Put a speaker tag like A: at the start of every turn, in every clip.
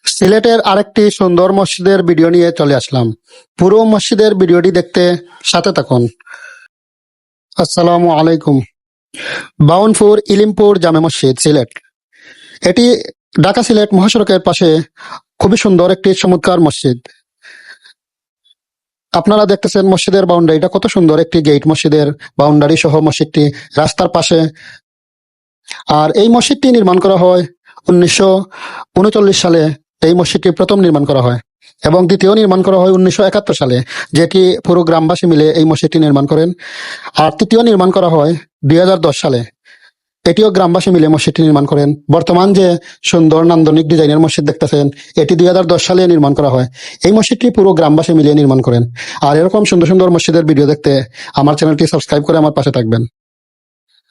A: সিলেটের আরেকটি সুন্দর মসজিদের ভিডিও নিয়ে চলে আসলাম। পুরো মসজিদের ভিডিওটি দেখতে সাথে থাকুন। আসসালামু আলাইকুম। বাউনপুর ইলিমপুর জামে মসজিদ, সিলেট। এটি ঢাকা সিলেট মহাসড়কের পাশে খুবই সুন্দর একটি চমৎকার মসজিদ। আপনারা দেখতেছেন মসজিদের বাউন্ডারিটা কত সুন্দর, একটি গেট মসজিদের বাউন্ডারি সহ মসজিদটি রাস্তার পাশে। আর এই মসজিদটি নির্মাণ করা হয় 1939 সালে। এই মসজিদটি প্রথম নির্মাণ করা হয় এবং দ্বিতীয় নির্মাণ করা হয় 1971 সালে, যেটি পুরো গ্রামবাসী মিলে এই মসজিদটি নির্মাণ করেন। আর তৃতীয় নির্মাণ করা হয় 2010 সালে, এটিও গ্রামবাসী মিলে মসজিদটি নির্মাণ করেন। বর্তমান যে সুন্দর নান্দনিক ডিজাইনের মসজিদ দেখতেছেন, এটি 2010 সালে নির্মাণ করা হয়। এই মসজিদটি পুরো গ্রামবাসী মিলে নির্মাণ করেন। আর এরকম সুন্দর সুন্দর মসজিদের ভিডিও দেখতে আমার চ্যানেলটি সাবস্ক্রাইব করে আমার পাশে থাকবেন।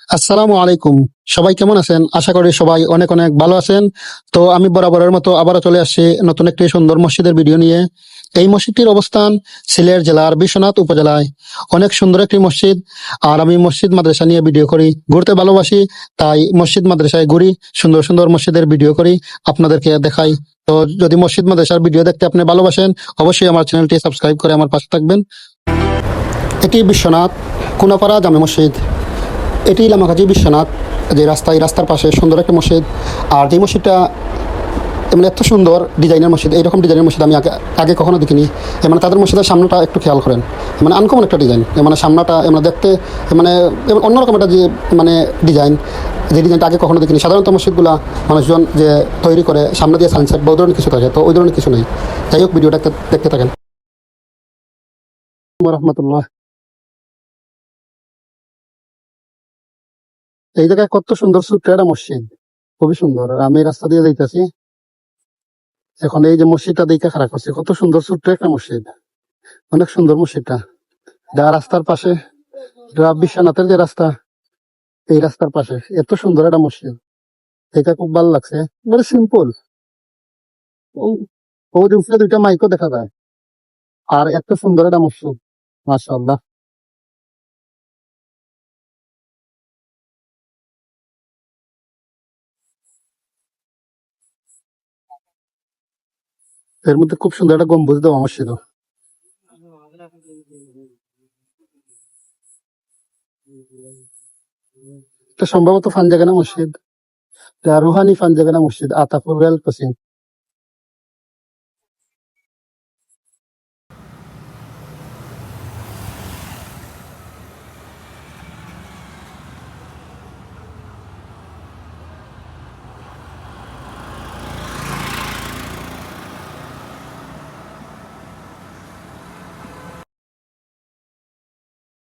A: আসসালামু আলাইকুম। সবাই কেমন আছেন? আশা করি সবাই অনেক অনেক ভালো আছেন। তো আমি বরাবরের মতো আবারও চলে আসছি নতুন একটি সুন্দর মসজিদের ভিডিও নিয়ে। এই মসজিদটির অবস্থান সিলেট জেলার বিশ্বনাথ উপজেলায়। অনেক সুন্দর একটি মসজিদ। আর আমি মসজিদ মাদ্রাসা নিয়ে ভিডিও করি, ঘুরতে ভালোবাসি, তাই মসজিদ মাদ্রাসায় ঘুরি, সুন্দর সুন্দর মসজিদের ভিডিও করি, আপনাদেরকে দেখাই। তো যদি মসজিদ মাদ্রাসার ভিডিও দেখতে আপনি ভালোবাসেন, অবশ্যই আমার চ্যানেলটি সাবস্ক্রাইব করে আমার পাশে থাকবেন। এটি বিশ্বনাথ কোনাপাড়া জামে মসজিদ। এটি লামাকাজি বিশ্বনাথ যে রাস্তা, এই রাস্তার পাশে সুন্দর একটা মসজিদ। আর যে মসজিদটা মানে এত সুন্দর ডিজাইনের মসজিদ, এইরকম ডিজাইনের মসজিদ আমি আগে আগে কখনো দেখিনি। মানে তাদের মসজিদের সামনেটা একটু খেয়াল করেন, মানে আনকমন একটা ডিজাইন। মানে সামনাটা মানে দেখতে মানে অন্যরকম একটা যে মানে ডিজাইন, যে ডিজাইনটা আগে কখনো দেখিনি। সাধারণত মসজিদগুলা মানুষজন যে তৈরি করে সামনে দিয়ে সানসেট বা ওই ধরনের কিছু থাকে, তো ওই ধরনের কিছু নেই। যাই হোক, ভিডিওটা দেখতে থাকেন। রহমতুল্লাহ। এই জায়গায় কত সুন্দর ছোট্ট একটা মসজিদ, খুবই সুন্দর। আর আমি এই রাস্তা দিয়ে যাইতেছি এখন, এই যে মসজিদটা দেখে খারাপ করছে, কত সুন্দর ছোট্ট একটা মসজিদ, অনেক সুন্দর মসজিদটা। যা রাস্তার পাশে, বিশ্বনাথের যে রাস্তা, এই রাস্তার পাশে এত সুন্দর একটা মসজিদ, এটা খুব ভালো লাগছে। মানে সিম্পল, ও যে উপরে দুইটা মাইকও দেখা যায়। আর এত সুন্দর একটা মসজিদ, মাশাআল্লাহ। এর মধ্যে খুব সুন্দর একটা গম্বুজ দেওয়া মসজিদ। এটা সম্ভবত ফানজাগানা মসজিদ, এটা রুহানি ফানজাগানা মসজিদ, আতাপুর রেল ক্রসিং।